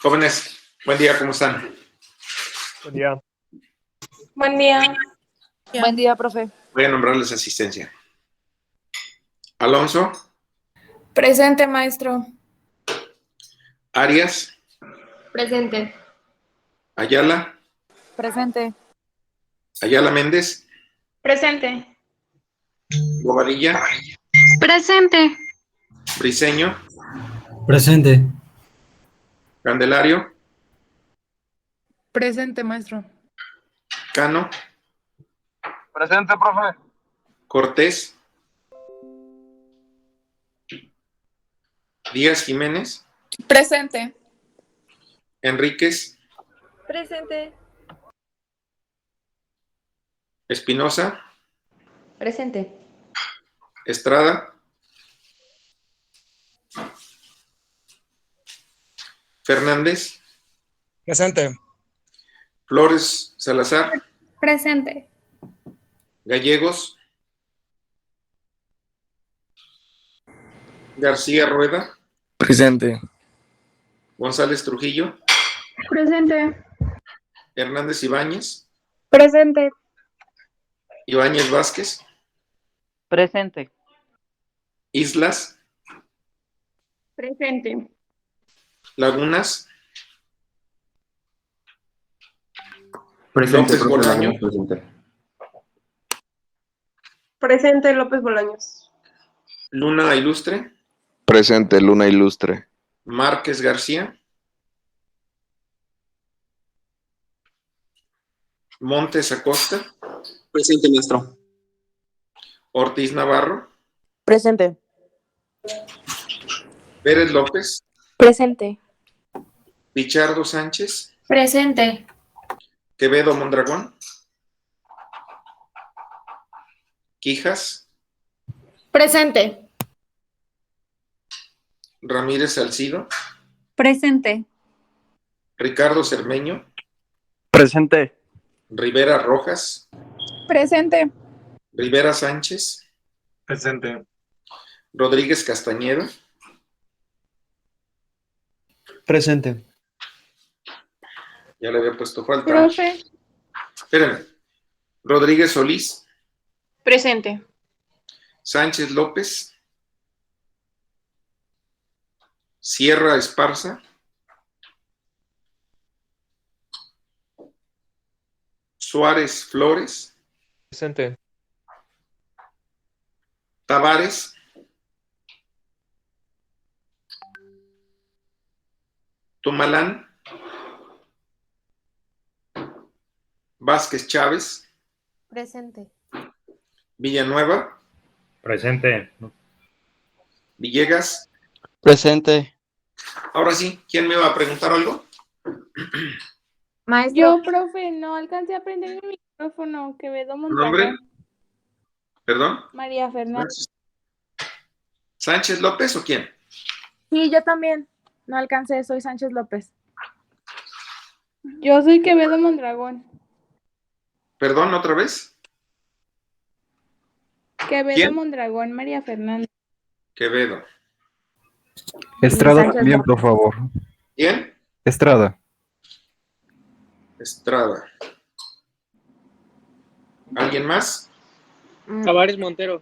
Jóvenes, buen día, ¿cómo están? Buen día. Buen día. Buen día, profe. Voy a nombrarles asistencia. Alonso, Presente, maestro. Arias, Presente. Ayala, Presente. Ayala Méndez, Presente. Bobadilla, Presente. Briseño, Presente. Candelario, Presente, maestro. Cano, Presente, profe. Cortés, Díaz Jiménez, Presente. Enríquez, Presente. Espinosa, Presente. Estrada, Fernández, Presente. Flores Salazar, Presente. Gallegos, García Rueda, Presente. González Trujillo, Presente. Hernández Ibáñez, Presente. Ibáñez Vázquez, Presente. Islas, Presente. Lagunas, Presente, López profe, Bolaño, Lagunas, presente. Presente, López Bolaños. Luna Ilustre, Presente, Luna Ilustre. Márquez García, Montes Acosta, Presente, maestro. Ortiz Navarro, Presente. Pérez López, Presente. Pichardo Sánchez, Presente. Quevedo Mondragón, Quijas, Presente. Ramírez Salcido, Presente. Ricardo Cermeño, Presente. Rivera Rojas, Presente. Rivera Sánchez, Presente. Rodríguez Castañeda, Presente. ya le había puesto falta. Profe. Espérenme. Rodríguez Solís, Presente. Sánchez López, Sierra Esparza, Suárez Flores, Presente. Tavares, Tomalán, Vázquez Chávez, Presente. Villanueva, Presente. Villegas. Presente. Ahora sí, ¿quién me va a preguntar algo? Maestro. Yo, profe, no alcancé a prender mi micrófono. Quevedo ¿Nombre? Mondragón. ¿Perdón? María Fernanda. ¿Sánchez López o quién? Sí, yo también. No alcancé, soy Sánchez López. Yo soy Quevedo Mondragón. ¿Perdón otra vez? Quevedo ¿Quién? Mondragón, María Fernanda. Quevedo. Estrada Sánchez también, López. por favor. ¿Quién? Estrada. Estrada. ¿Alguien más? Tavares Montero.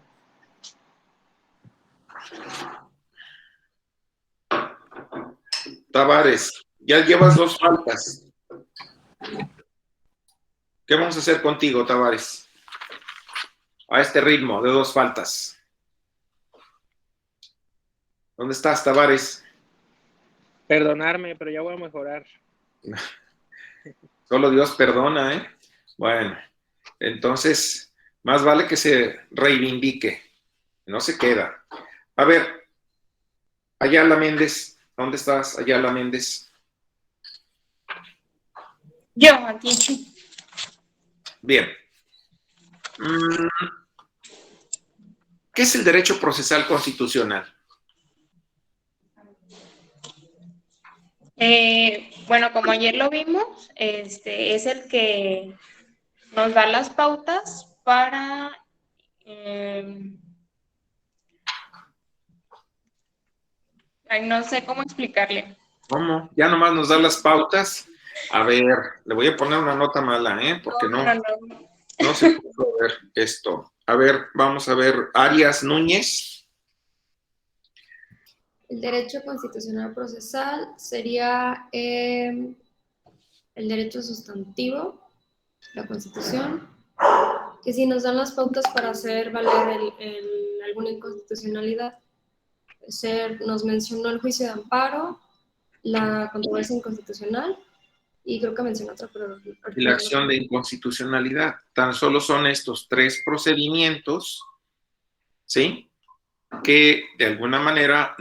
Tavares. Ya llevas 2 faltas. ¿Qué vamos a hacer contigo, Tavares? A este ritmo de 2 faltas. ¿Dónde estás, Tavares? Perdonarme, pero ya voy a mejorar. Solo Dios perdona, ¿eh? Bueno, entonces, más vale que se reivindique. No se queda. A ver, Ayala Méndez. ¿Dónde estás, Ayala Méndez? Yo, aquí. Bien. ¿Qué es el derecho procesal constitucional? Bueno, como ayer lo vimos, es el que nos da las pautas para no sé cómo explicarle. ¿Cómo? Ya nomás nos da las pautas. A ver, le voy a poner una nota mala, porque no se pudo ver esto. A ver, vamos a ver. Arias Núñez. El derecho constitucional procesal sería el derecho sustantivo, la Constitución, que si nos dan las pautas para hacer valer alguna inconstitucionalidad, nos mencionó el juicio de amparo, la controversia inconstitucional, y creo que mencionó otra, pero... Y la acción de inconstitucionalidad. Tan solo son estos 3 procedimientos, ¿sí?, que de alguna manera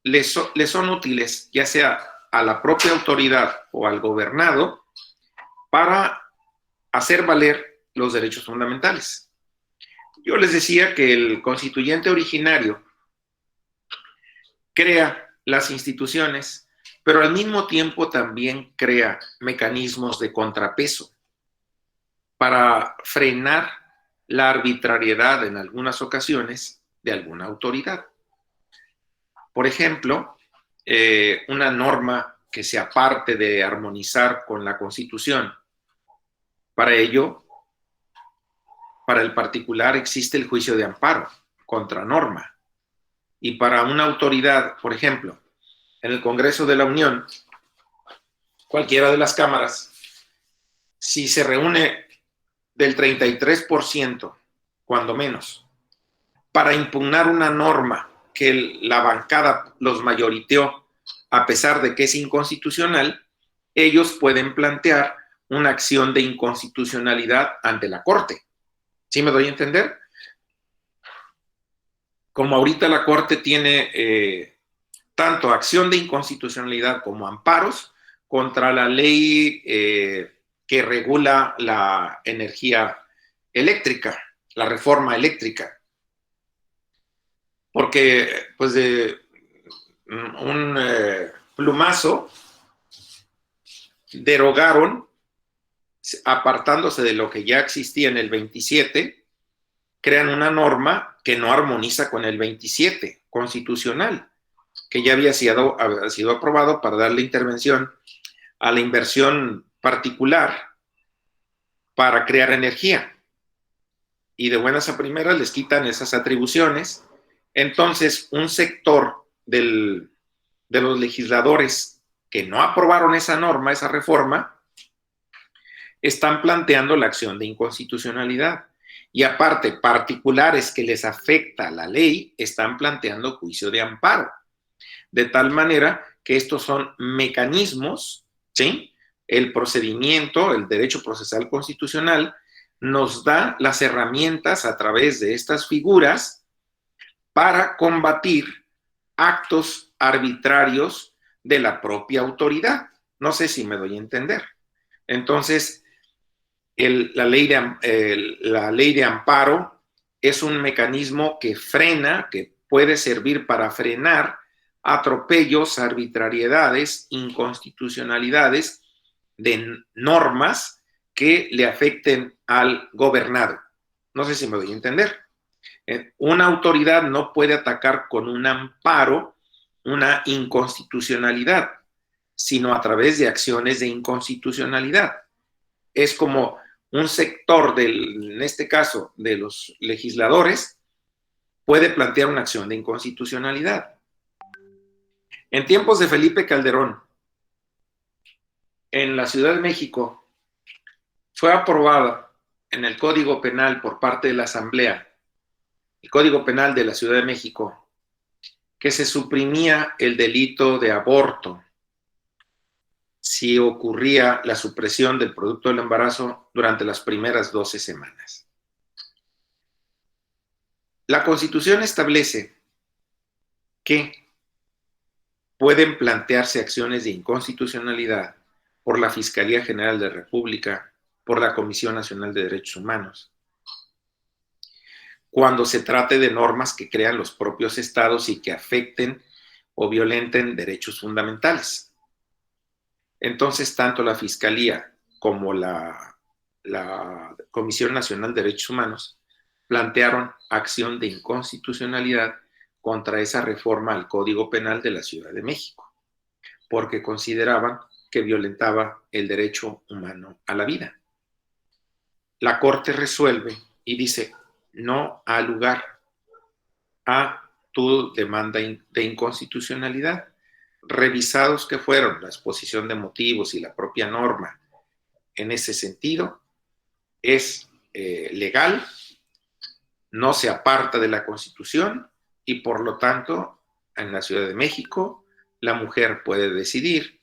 les son útiles, ya sea a la propia autoridad o al gobernado, para hacer valer los derechos fundamentales. Yo les decía que el constituyente originario crea las instituciones, pero al mismo tiempo también crea mecanismos de contrapeso para frenar la arbitrariedad en algunas ocasiones de alguna autoridad. Por ejemplo, una norma que se aparte de armonizar con la Constitución. Para ello, para el particular existe el juicio de amparo contra norma. Y para una autoridad, por ejemplo, en el Congreso de la Unión, cualquiera de las cámaras, si se reúne del 33%, cuando menos, para impugnar una norma que la bancada los mayoriteó, a pesar de que es inconstitucional, ellos pueden plantear una acción de inconstitucionalidad ante la Corte. ¿Sí me doy a entender? Como ahorita la Corte tiene tanto acción de inconstitucionalidad como amparos contra la ley que regula la energía eléctrica, la reforma eléctrica. Porque, pues, de un plumazo derogaron, apartándose de lo que ya existía en el 27, crean una norma que no armoniza con el 27 constitucional, que ya había sido aprobado para darle intervención a la inversión particular para crear energía. Y de buenas a primeras les quitan esas atribuciones. Entonces, un sector de los legisladores que no aprobaron esa norma, esa reforma, están planteando la acción de inconstitucionalidad. Y aparte, particulares que les afecta la ley están planteando juicio de amparo. De tal manera que estos son mecanismos, ¿sí? El procedimiento, el derecho procesal constitucional, nos da las herramientas a través de estas figuras para combatir actos arbitrarios de la propia autoridad. No sé si me doy a entender. Entonces, la ley de amparo es un mecanismo que frena, que puede servir para frenar atropellos, arbitrariedades, inconstitucionalidades de normas que le afecten al gobernado. No sé si me doy a entender. Una autoridad no puede atacar con un amparo una inconstitucionalidad, sino a través de acciones de inconstitucionalidad. Es como un sector en este caso, de los legisladores, puede plantear una acción de inconstitucionalidad. En tiempos de Felipe Calderón, en la Ciudad de México, fue aprobada en el Código Penal por parte de la Asamblea, el Código Penal de la Ciudad de México, que se suprimía el delito de aborto si ocurría la supresión del producto del embarazo durante las primeras 12 semanas. La Constitución establece que pueden plantearse acciones de inconstitucionalidad por la Fiscalía General de la República, por la Comisión Nacional de Derechos Humanos, cuando se trate de normas que crean los propios estados y que afecten o violenten derechos fundamentales. Entonces, tanto la Fiscalía como la Comisión Nacional de Derechos Humanos plantearon acción de inconstitucionalidad contra esa reforma al Código Penal de la Ciudad de México. porque consideraban que violentaba el derecho humano a la vida. La Corte resuelve y dice, no ha lugar a tu demanda de inconstitucionalidad. Revisados que fueron la exposición de motivos y la propia norma en ese sentido, es legal, no se aparta de la Constitución y por lo tanto en la Ciudad de México la mujer puede decidir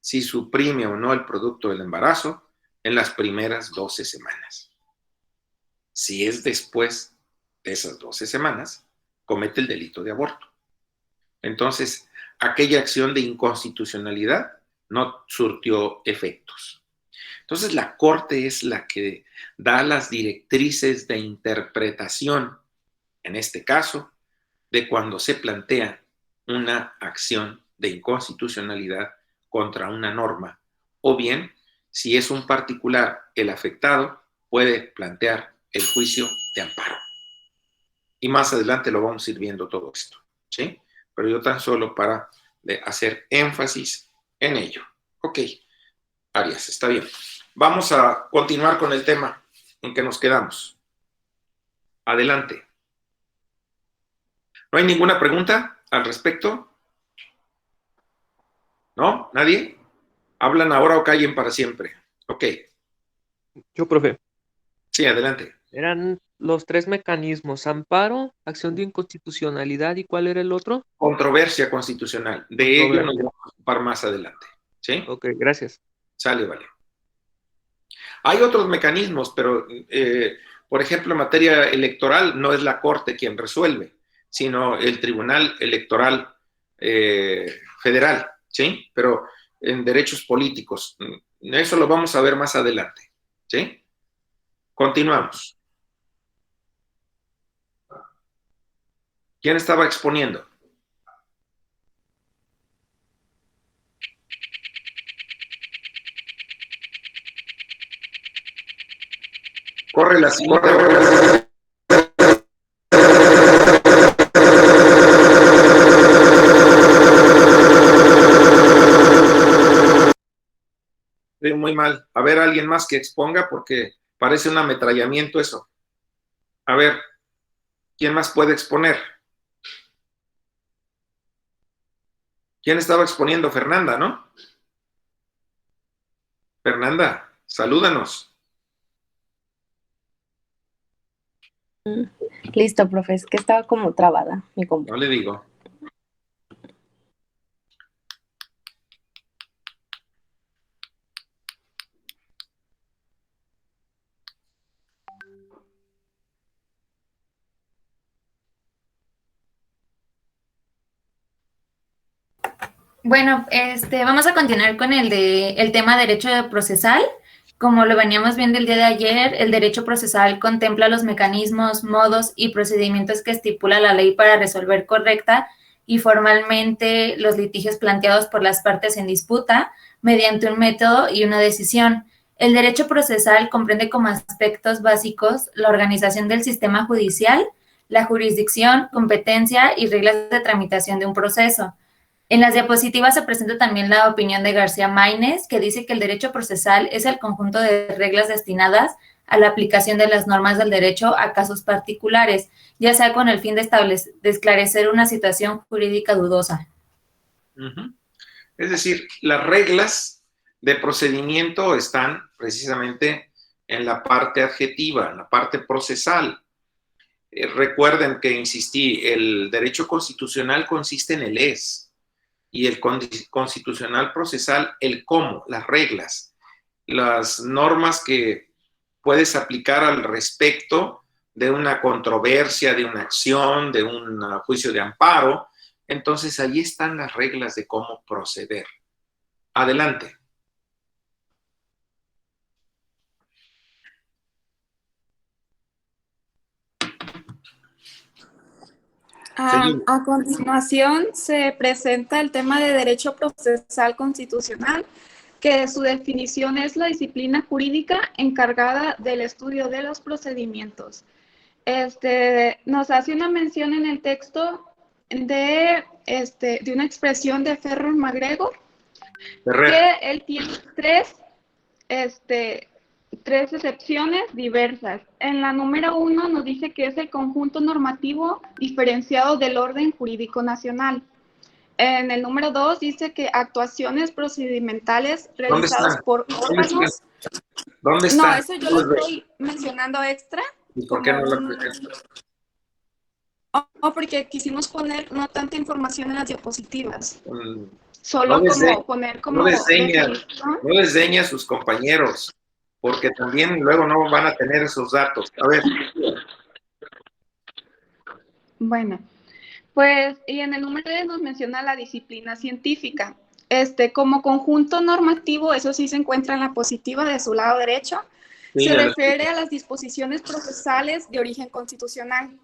si suprime o no el producto del embarazo en las primeras 12 semanas. Si es después de esas 12 semanas, comete el delito de aborto. Entonces, aquella acción de inconstitucionalidad no surtió efectos. Entonces, la Corte es la que da las directrices de interpretación, en este caso, de cuando se plantea una acción de inconstitucionalidad contra una norma, o bien, si es un particular el afectado, puede plantear el juicio de amparo. Y más adelante lo vamos a ir viendo todo esto, ¿sí? Pero yo tan solo para hacer énfasis en ello. Ok, Arias, está bien. Vamos a continuar con el tema en que nos quedamos. Adelante. ¿No hay ninguna pregunta al respecto? ¿No? ¿Nadie? ¿Hablan ahora o callen para siempre? Ok. Yo, profe. Sí, adelante. Eran los 3 mecanismos: amparo, acción de inconstitucionalidad, ¿y cuál era el otro? Controversia constitucional. De ello nos vamos a ocupar más adelante. ¿Sí? Ok, gracias. Sale, vale. Hay otros mecanismos, pero, por ejemplo, en materia electoral no es la Corte quien resuelve, sino el Tribunal Electoral Federal, ¿sí? Pero en derechos políticos, eso lo vamos a ver más adelante, ¿sí? Continuamos. ¿Quién estaba exponiendo? Corre la siguiente. Muy mal. A ver, alguien más que exponga porque parece un ametrallamiento eso. A ver, ¿quién más puede exponer? ¿Quién estaba exponiendo? Fernanda, ¿no? Fernanda, salúdanos. Listo, profe, es que estaba como trabada mi computadora. No le digo. Bueno, vamos a continuar con el tema derecho procesal. Como lo veníamos viendo el día de ayer, el derecho procesal contempla los mecanismos, modos y procedimientos que estipula la ley para resolver correcta y formalmente los litigios planteados por las partes en disputa mediante un método y una decisión. El derecho procesal comprende como aspectos básicos la organización del sistema judicial, la jurisdicción, competencia y reglas de tramitación de un proceso. En las diapositivas se presenta también la opinión de García Maínez, que dice que el derecho procesal es el conjunto de reglas destinadas a la aplicación de las normas del derecho a casos particulares, ya sea con el fin de esclarecer una situación jurídica dudosa. Es decir, las reglas de procedimiento están precisamente en la parte adjetiva, en la parte procesal. Recuerden que insistí, el derecho constitucional consiste en el es. Y el constitucional procesal, el cómo, las reglas, las normas que puedes aplicar al respecto de una controversia, de una acción, de un juicio de amparo. Entonces, ahí están las reglas de cómo proceder. Adelante. A continuación se presenta el tema de derecho procesal constitucional, que su definición es la disciplina jurídica encargada del estudio de los procedimientos. Nos hace una mención en el texto de una expresión de Ferrer MacGregor, Ferrer. que él tiene tres excepciones diversas. En la número 1 nos dice que es el conjunto normativo diferenciado del orden jurídico nacional. En el número 2 dice que actuaciones procedimentales realizadas por órganos. ¿Dónde está? No, eso yo lo estoy mencionando extra. ¿Y por qué no lo presentas? Porque quisimos poner no tanta información en las diapositivas. No Solo poner como desdeña a sus compañeros, porque también luego no van a tener esos datos. A ver. Bueno, pues, y en el número 3 nos menciona la disciplina científica. Como conjunto normativo, eso sí se encuentra en la positiva de su lado derecho, se refiere a las disposiciones procesales de origen constitucional.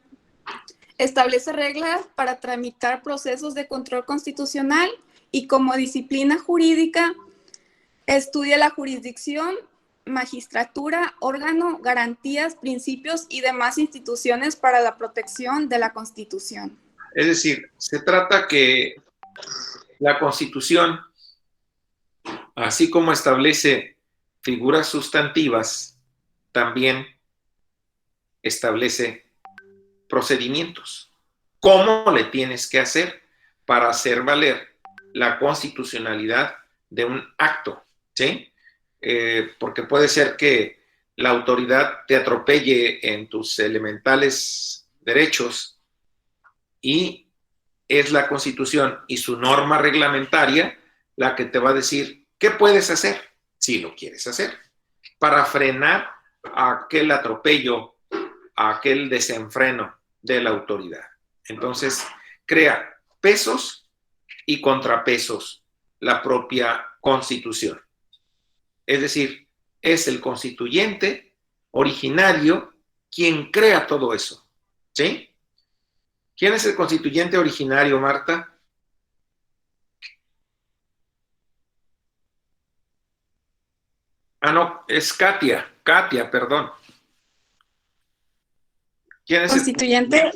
Establece reglas para tramitar procesos de control constitucional y como disciplina jurídica estudia la jurisdicción, magistratura, órgano, garantías, principios y demás instituciones para la protección de la Constitución. Es decir, se trata que la Constitución, así como establece figuras sustantivas, también establece procedimientos. ¿Cómo le tienes que hacer para hacer valer la constitucionalidad de un acto? ¿Sí? Porque puede ser que la autoridad te atropelle en tus elementales derechos y es la Constitución y su norma reglamentaria la que te va a decir qué puedes hacer, si lo quieres hacer, para frenar aquel atropello, aquel desenfreno de la autoridad. Entonces, crea pesos y contrapesos la propia Constitución. Es decir, es el constituyente originario quien crea todo eso. ¿Sí? ¿Quién es el constituyente originario, Marta? Ah, no, es Katia. Katia, perdón. ¿Quién es constituyente?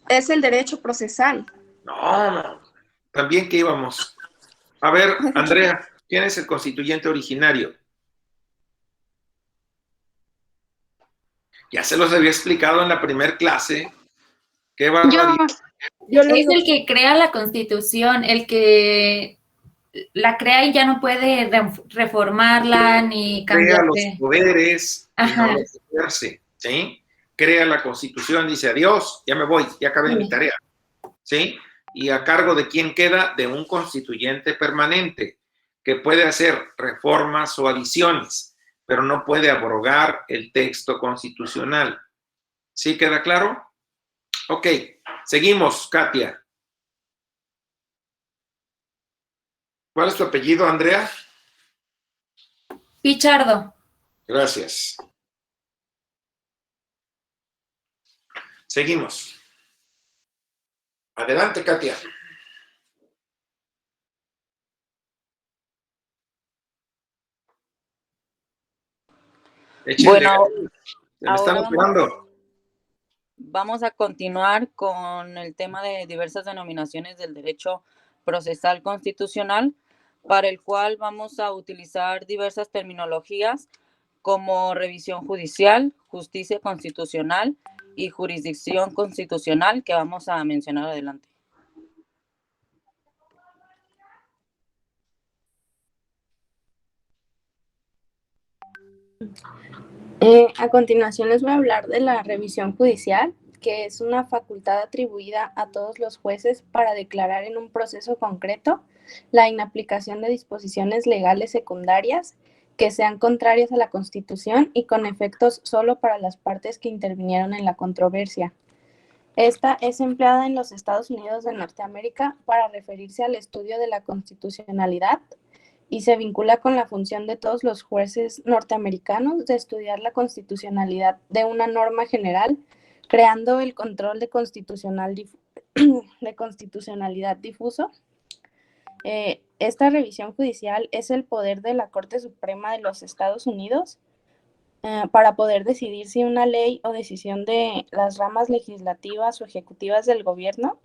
Es el derecho procesal. No, también que íbamos. A ver, Andrea, ¿quién es el constituyente originario? Ya se los había explicado en la primer clase. ¿Qué barbaridad? Es el que crea la Constitución, el que la crea y ya no puede reformarla ni cambiar. Crea los poderes y no los ejerce, ¿sí? Crea la Constitución, dice adiós, ya me voy, ya acabé mi tarea, ¿sí? ¿Y a cargo de quién queda? De un constituyente permanente que puede hacer reformas o adiciones, pero no puede abrogar el texto constitucional. ¿Sí queda claro? Ok, seguimos, Katia. ¿Cuál es tu apellido, Andrea? Pichardo. Gracias. Seguimos. Adelante, Katia. Bueno, me están esperando. Vamos a continuar con el tema de diversas denominaciones del derecho procesal constitucional, para el cual vamos a utilizar diversas terminologías como revisión judicial, justicia constitucional y jurisdicción constitucional, que vamos a mencionar adelante. A continuación les voy a hablar de la revisión judicial, que es una facultad atribuida a todos los jueces para declarar en un proceso concreto la inaplicación de disposiciones legales secundarias que sean contrarias a la Constitución y con efectos solo para las partes que intervinieron en la controversia. Esta es empleada en los Estados Unidos de Norteamérica para referirse al estudio de la constitucionalidad y se vincula con la función de todos los jueces norteamericanos de estudiar la constitucionalidad de una norma general, creando el control de constitucionalidad difuso. Esta revisión judicial es el poder de la Corte Suprema de los Estados Unidos para poder decidir si una ley o decisión de las ramas legislativas o ejecutivas del gobierno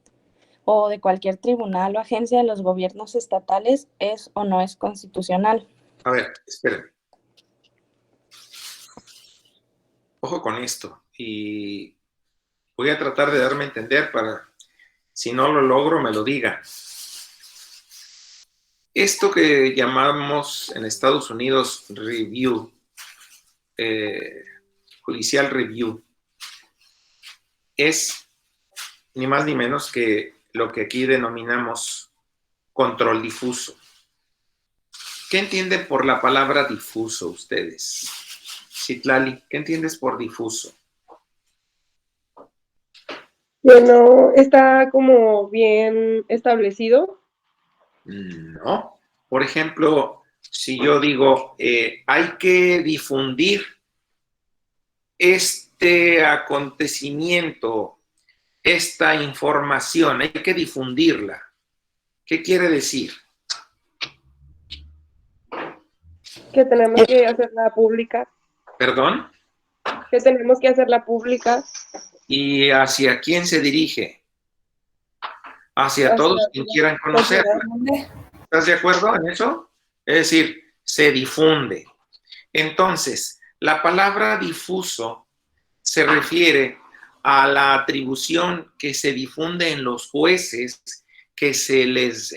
o de cualquier tribunal o agencia de los gobiernos estatales es o no es constitucional. A ver, esperen. Ojo con esto. Y voy a tratar de darme a entender para, si no lo logro, me lo digan. Esto que llamamos en Estados Unidos review, judicial review, es ni más ni menos que lo que aquí denominamos control difuso. ¿Qué entienden por la palabra difuso ustedes? Citlali, ¿qué entiendes por difuso? Que no está como bien establecido. No. Por ejemplo, si yo digo, hay que difundir este acontecimiento, esta información, hay que difundirla. ¿Qué quiere decir? Que tenemos que hacerla pública. ¿Perdón? Que tenemos que hacerla pública. ¿Y hacia quién se dirige? Hacia todos quien quieran conocerla. ¿Estás de acuerdo en eso? Es decir, se difunde. Entonces, la palabra difuso se refiere a la atribución que se difunde en los jueces, que se les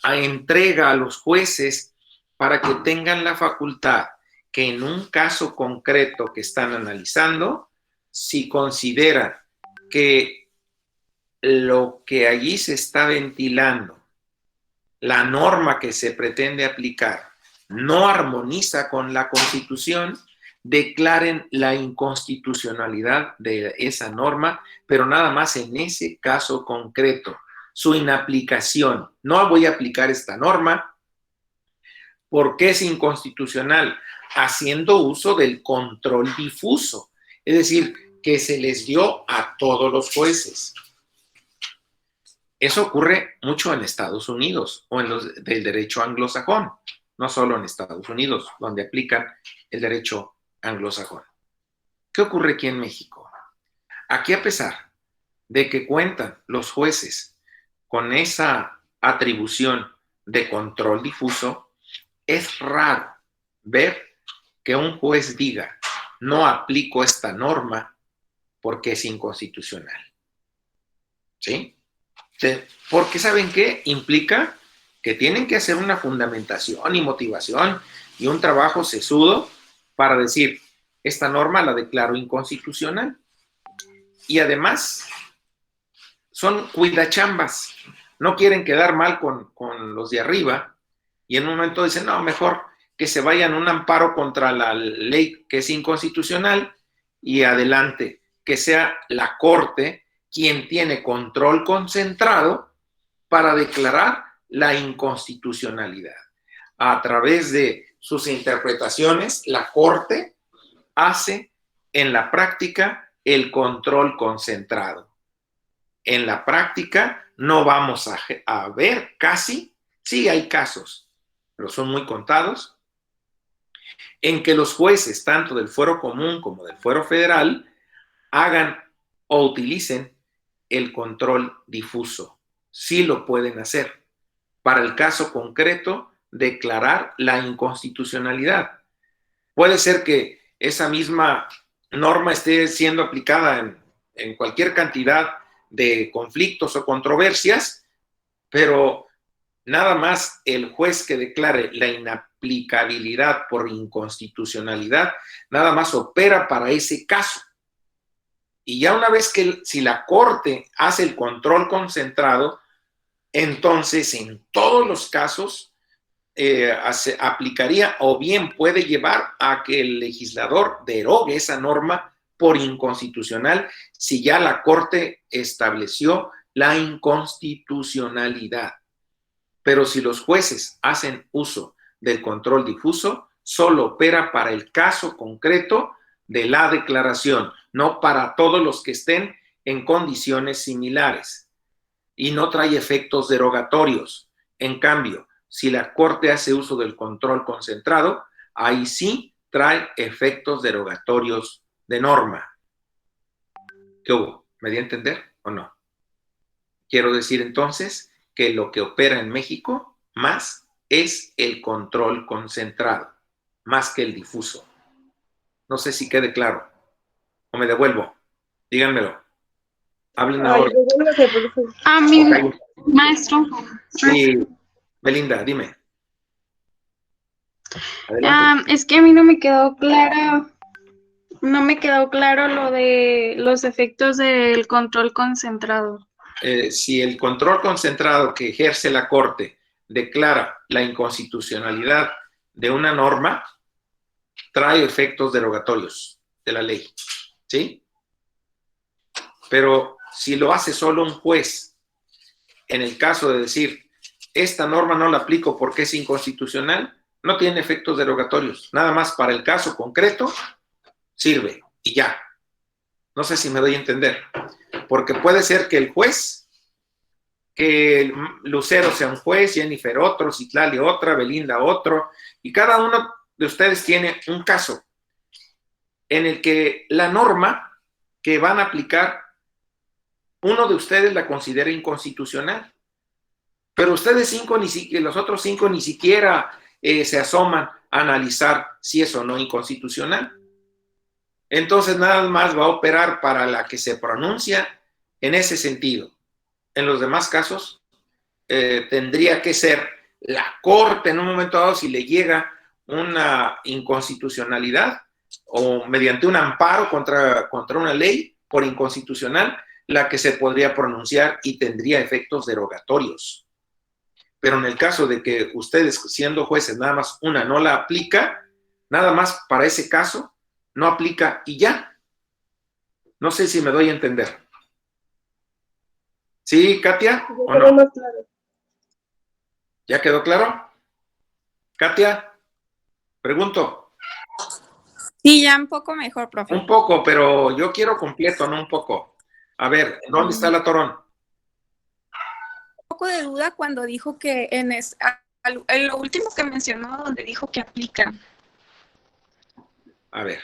entrega a los jueces para que tengan la facultad que en un caso concreto que están analizando, si consideran que lo que allí se está ventilando, la norma que se pretende aplicar, no armoniza con la Constitución, declaren la inconstitucionalidad de esa norma, pero nada más en ese caso concreto, su inaplicación. No voy a aplicar esta norma porque es inconstitucional, haciendo uso del control difuso, es decir, que se les dio a todos los jueces. Eso ocurre mucho en Estados Unidos o en los del derecho anglosajón, no solo en Estados Unidos, donde aplican el derecho anglosajón. ¿Qué ocurre aquí en México? Aquí, a pesar de que cuentan los jueces con esa atribución de control difuso, es raro ver que un juez diga, no aplico esta norma porque es inconstitucional. ¿Sí? Porque ¿saben qué? Implica que tienen que hacer una fundamentación y motivación y un trabajo sesudo para decir, esta norma la declaro inconstitucional. Y además, son cuidachambas, no quieren quedar mal con los de arriba y en un momento dicen, no, mejor que se vayan a un amparo contra la ley que es inconstitucional y adelante, que sea la Corte quien tiene control concentrado para declarar la inconstitucionalidad. A través de sus interpretaciones, la Corte hace en la práctica el control concentrado. En la práctica no vamos a ver casi, sí hay casos, pero son muy contados, en que los jueces, tanto del fuero común como del fuero federal, hagan o utilicen el control difuso. Sí lo pueden hacer. Para el caso concreto, declarar la inconstitucionalidad. Puede ser que esa misma norma esté siendo aplicada en cualquier cantidad de conflictos o controversias, pero nada más el juez que declare la inaplicabilidad por inconstitucionalidad, nada más opera para ese caso. Y ya una vez que si la Corte hace el control concentrado, entonces en todos los casos se aplicaría o bien puede llevar a que el legislador derogue esa norma por inconstitucional si ya la Corte estableció la inconstitucionalidad. Pero si los jueces hacen uso del control difuso, solo opera para el caso concreto de la declaración, no para todos los que estén en condiciones similares. Y no trae efectos derogatorios. En cambio, si la Corte hace uso del control concentrado, ahí sí trae efectos derogatorios de norma. ¿Qué hubo? ¿Me di a entender o no? Quiero decir entonces que lo que opera en México más es el control concentrado, más que el difuso. No sé si quede claro. O me devuelvo. Díganmelo. Hablen ahora. A mi Ok. maestro. Sí, Belinda, dime. Adelante. Es que a mí no me quedó claro lo de los efectos del control concentrado. Si el control concentrado que ejerce la Corte declara la inconstitucionalidad de una norma, trae efectos derogatorios de la ley, ¿sí? Pero si lo hace solo un juez, en el caso de decir, esta norma no la aplico porque es inconstitucional, no tiene efectos derogatorios. Nada más para el caso concreto sirve y ya. No sé si me doy a entender. Porque puede ser que el juez, que Lucero sea un juez, Jennifer otro, Citlali otra, Belinda otro, y cada uno de ustedes tiene un caso en el que la norma que van a aplicar, uno de ustedes la considera inconstitucional. Pero ustedes cinco, los otros cinco ni siquiera se asoman a analizar si es o no inconstitucional. Entonces nada más va a operar para la que se pronuncia en ese sentido. En los demás casos tendría que ser la Corte en un momento dado, si le llega una inconstitucionalidad o mediante un amparo contra una ley por inconstitucional, la que se podría pronunciar y tendría efectos derogatorios. Pero en el caso de que ustedes, siendo jueces, nada más una no la aplica, nada más para ese caso no aplica y ya. No sé si me doy a entender. ¿Sí, Katia? ¿O no? ¿Ya quedó claro? Katia, pregunto. Sí, ya un poco mejor, profe. Un poco, pero yo quiero completo, no un poco. A ver, ¿dónde está la Torón? Un poco de duda cuando dijo que en lo último que mencionó, donde dijo que aplica. A ver,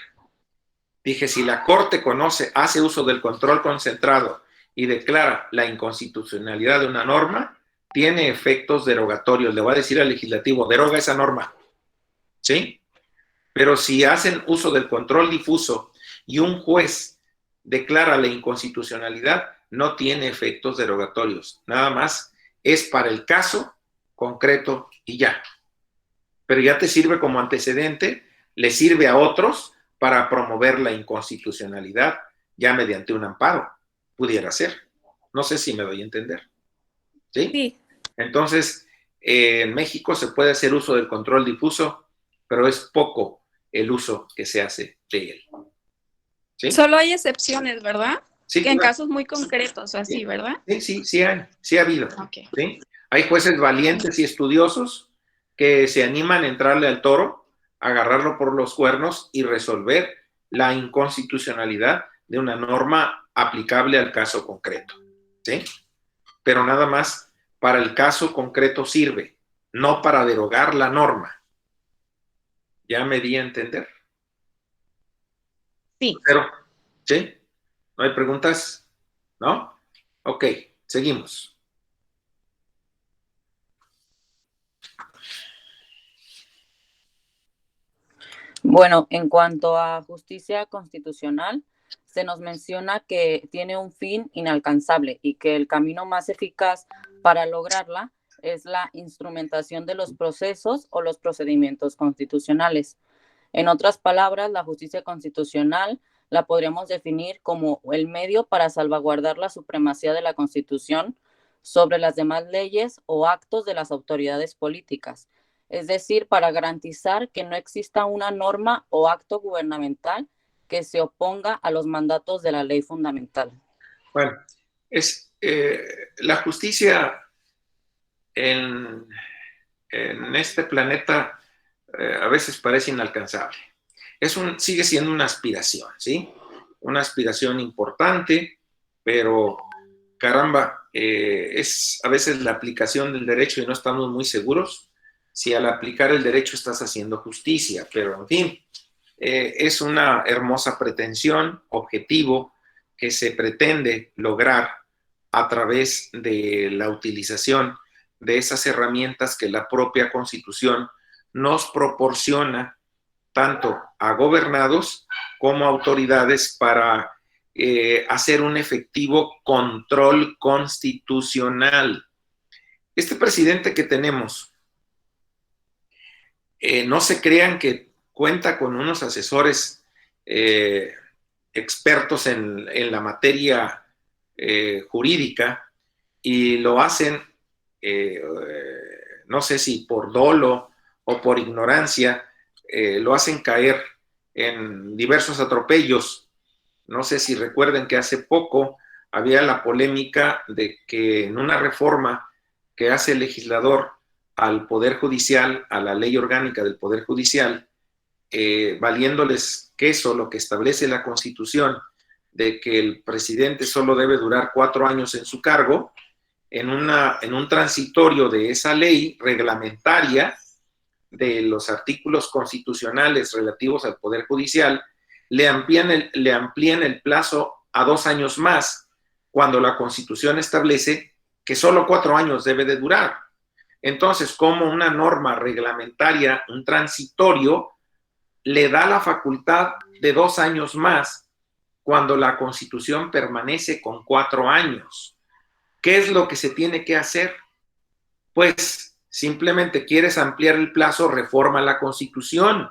dije, si la Corte hace uso del control concentrado y declara la inconstitucionalidad de una norma, tiene efectos derogatorios. Le voy a decir al legislativo, deroga esa norma. ¿Sí? Pero si hacen uso del control difuso y un juez declara la inconstitucionalidad, no tiene efectos derogatorios. Nada más es para el caso concreto y ya. Pero ya te sirve como antecedente, le sirve a otros para promover la inconstitucionalidad ya mediante un amparo. Pudiera ser. No sé si me doy a entender. ¿Sí? Sí. Entonces, en México se puede hacer uso del control difuso, pero es poco el uso que se hace de él. ¿Sí? Solo hay excepciones, ¿verdad? Sí, En claro. casos muy concretos, así, Sí. ¿verdad? Sí ha habido. Okay. ¿Sí? Hay jueces valientes y estudiosos que se animan a entrarle al toro, agarrarlo por los cuernos y resolver la inconstitucionalidad de una norma aplicable al caso concreto. ¿Sí? Pero nada más para el caso concreto sirve, no para derogar la norma. ¿Ya me di a entender? Sí. Pero, ¿sí? ¿No hay preguntas? ¿No? Ok, seguimos. Bueno, en cuanto a justicia constitucional, se nos menciona que tiene un fin inalcanzable y que el camino más eficaz para lograrla es la instrumentación de los procesos o los procedimientos constitucionales. En otras palabras, la justicia constitucional la podríamos definir como el medio para salvaguardar la supremacía de la Constitución sobre las demás leyes o actos de las autoridades políticas. Es decir, para garantizar que no exista una norma o acto gubernamental que se oponga a los mandatos de la ley fundamental. Bueno, la justicia en este planeta a veces parece inalcanzable. Sigue siendo una aspiración, ¿sí? Una aspiración importante, pero caramba, es a veces la aplicación del derecho y no estamos muy seguros si al aplicar el derecho estás haciendo justicia, pero en fin, es una hermosa pretensión, objetivo que se pretende lograr a través de la utilización de esas herramientas que la propia Constitución nos proporciona tanto a gobernados como a autoridades para hacer un efectivo control constitucional. Este presidente que tenemos, no se crean que cuenta con unos asesores expertos en la materia jurídica y lo hacen, no sé si por dolo o por ignorancia, lo hacen caer en diversos atropellos. No sé si recuerden que hace poco había la polémica de que en una reforma que hace el legislador al Poder Judicial, a la ley orgánica del Poder Judicial, valiéndoles queso lo que establece la Constitución de que el presidente solo debe durar 4 años en su cargo, en un transitorio de esa ley reglamentaria de los artículos constitucionales relativos al Poder Judicial, le amplían el plazo a 2 años más, cuando la Constitución establece que solo 4 años debe de durar. Entonces, como una norma reglamentaria, un transitorio, le da la facultad de 2 años más, cuando la Constitución permanece con 4 años. ¿Qué es lo que se tiene que hacer? Pues simplemente quieres ampliar el plazo, reforma la Constitución.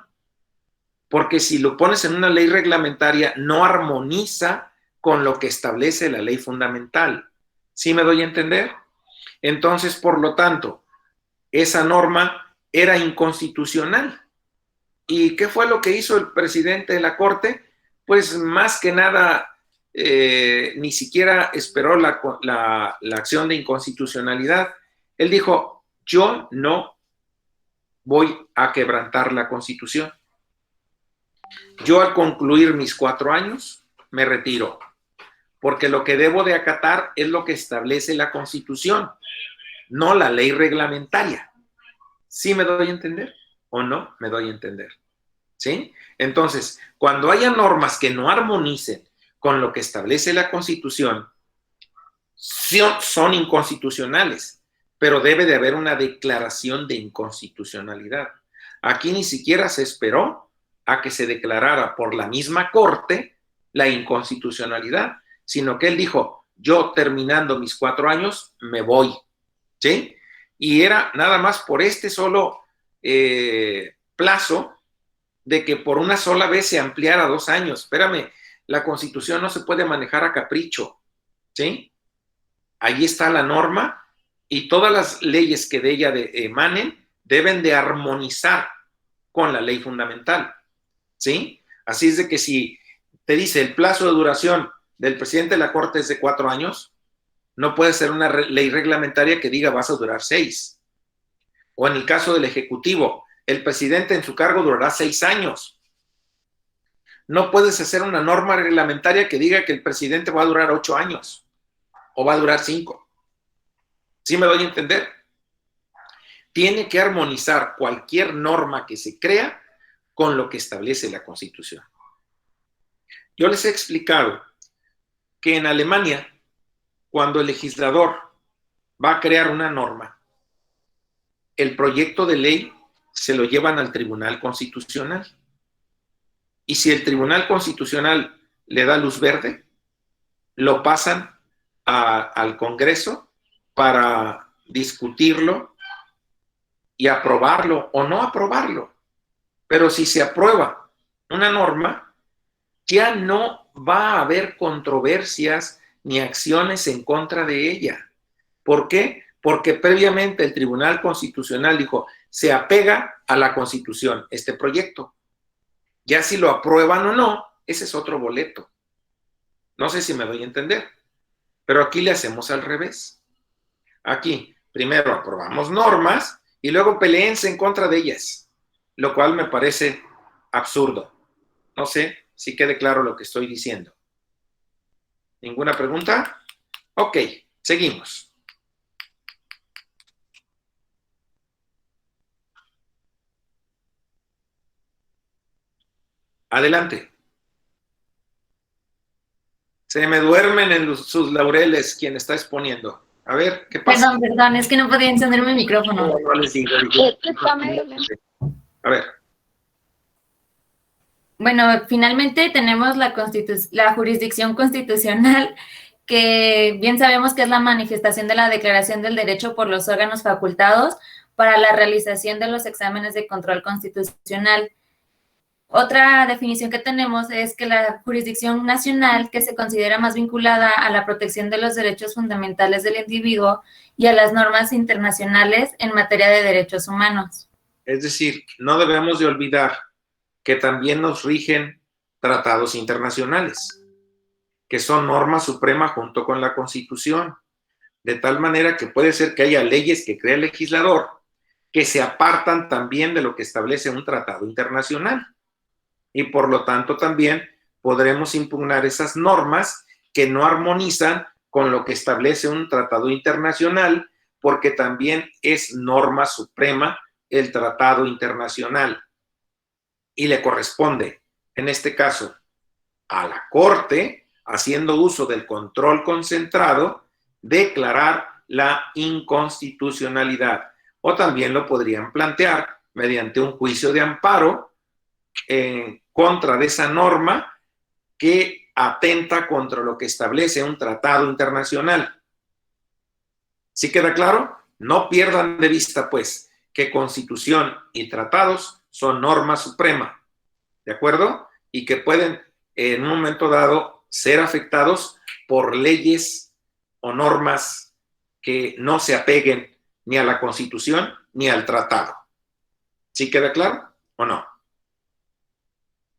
Porque si lo pones en una ley reglamentaria, no armoniza con lo que establece la ley fundamental. ¿Sí me doy a entender? Entonces, por lo tanto, esa norma era inconstitucional. ¿Y qué fue lo que hizo el presidente de la Corte? Pues más que nada, ni siquiera esperó la acción de inconstitucionalidad. Él dijo, yo no voy a quebrantar la Constitución. Yo al concluir mis 4 años me retiro, porque lo que debo de acatar es lo que establece la Constitución, no la ley reglamentaria. ¿Sí me doy a entender o no me doy a entender? ¿Sí? Entonces, cuando haya normas que no armonicen con lo que establece la Constitución, son inconstitucionales, pero debe de haber una declaración de inconstitucionalidad. Aquí ni siquiera se esperó a que se declarara por la misma Corte la inconstitucionalidad, sino que él dijo, yo terminando mis 4 años me voy, ¿sí? Y era nada más por este solo plazo de que por una sola vez se ampliara 2 años. Espérame, la Constitución no se puede manejar a capricho, ¿sí? Ahí está la norma y todas las leyes que de ella emanen deben de armonizar con la ley fundamental, ¿sí? Así es de que si te dice el plazo de duración del presidente de la Corte es de 4 años, no puede ser una ley reglamentaria que diga vas a durar 6. O en el caso del Ejecutivo, el presidente en su cargo durará 6 años. No puedes hacer una norma reglamentaria que diga que el presidente va a durar 8 años o va a durar 5. ¿Sí me doy a entender? Tiene que armonizar cualquier norma que se crea con lo que establece la Constitución. Yo les he explicado que en Alemania, cuando el legislador va a crear una norma, el proyecto de ley se lo llevan al Tribunal Constitucional. Y si el Tribunal Constitucional le da luz verde, lo pasan al Congreso para discutirlo y aprobarlo o no aprobarlo. Pero si se aprueba una norma, ya no va a haber controversias ni acciones en contra de ella. ¿Por qué? Porque previamente el Tribunal Constitucional dijo, se apega a la Constitución este proyecto. Ya si lo aprueban o no, ese es otro boleto. No sé si me doy a entender, pero aquí le hacemos al revés. Aquí, primero aprobamos normas y luego peleense en contra de ellas, lo cual me parece absurdo. No sé si quede claro lo que estoy diciendo. ¿Ninguna pregunta? Ok, seguimos. Adelante. Se me duermen en sus laureles quien está exponiendo. A ver, ¿qué pasa? Perdón, es que no podía encender mi micrófono. No les digo. A ver. Bueno, finalmente tenemos la jurisdicción constitucional, que bien sabemos que es la manifestación de la declaración del derecho por los órganos facultados para la realización de los exámenes de control constitucional. Otra definición que tenemos es que la jurisdicción nacional, que se considera más vinculada a la protección de los derechos fundamentales del individuo y a las normas internacionales en materia de derechos humanos. Es decir, no debemos de olvidar que también nos rigen tratados internacionales, que son norma suprema junto con la Constitución, de tal manera que puede ser que haya leyes que crea el legislador que se apartan también de lo que establece un tratado internacional. Y por lo tanto también podremos impugnar esas normas que no armonizan con lo que establece un tratado internacional, porque también es norma suprema el tratado internacional. Y le corresponde, en este caso, a la Corte, haciendo uso del control concentrado, declarar la inconstitucionalidad. O también lo podrían plantear mediante un juicio de amparo en contra de esa norma que atenta contra lo que establece un tratado internacional. ¿Sí queda claro? No pierdan de vista, pues, que Constitución y tratados son norma suprema, ¿de acuerdo? Y que pueden, en un momento dado, ser afectados por leyes o normas que no se apeguen ni a la Constitución ni al tratado. ¿Sí queda claro o no?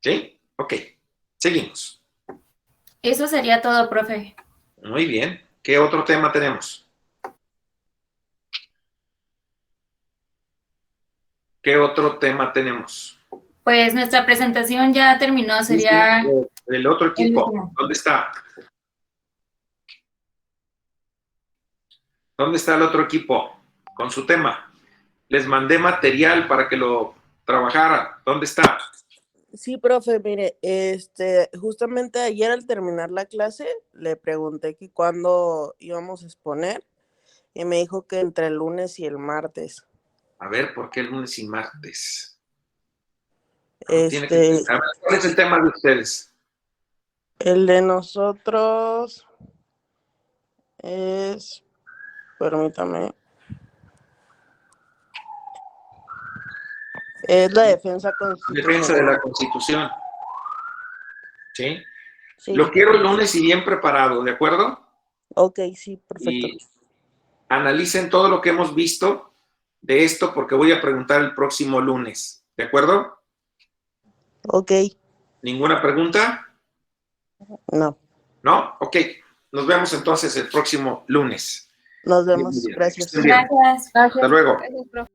¿Sí? Ok. Seguimos. Eso sería todo, profe. Muy bien. ¿Qué otro tema tenemos? ¿Qué otro tema tenemos? Pues nuestra presentación ya terminó, sería... El otro equipo, ¿dónde está? ¿Dónde está el otro equipo con su tema? Les mandé material para que lo trabajara. ¿Dónde está? Sí, profe, mire, justamente ayer al terminar la clase le pregunté que cuándo íbamos a exponer y me dijo que entre el lunes y el martes. A ver, ¿por qué el lunes y martes? A ver, ¿cuál es el tema de ustedes? El de nosotros es, permítame, es la defensa constitucional. Defensa de la Constitución. ¿Sí? Sí. Lo quiero el lunes y bien preparado, ¿de acuerdo? Ok, sí, perfecto. Y analicen todo lo que hemos visto de esto porque voy a preguntar el próximo lunes, ¿de acuerdo? Ok. ¿Ninguna pregunta? No. ¿No? Ok. Nos vemos entonces el próximo lunes. Nos vemos. Gracias. Hasta luego. Gracias, profe.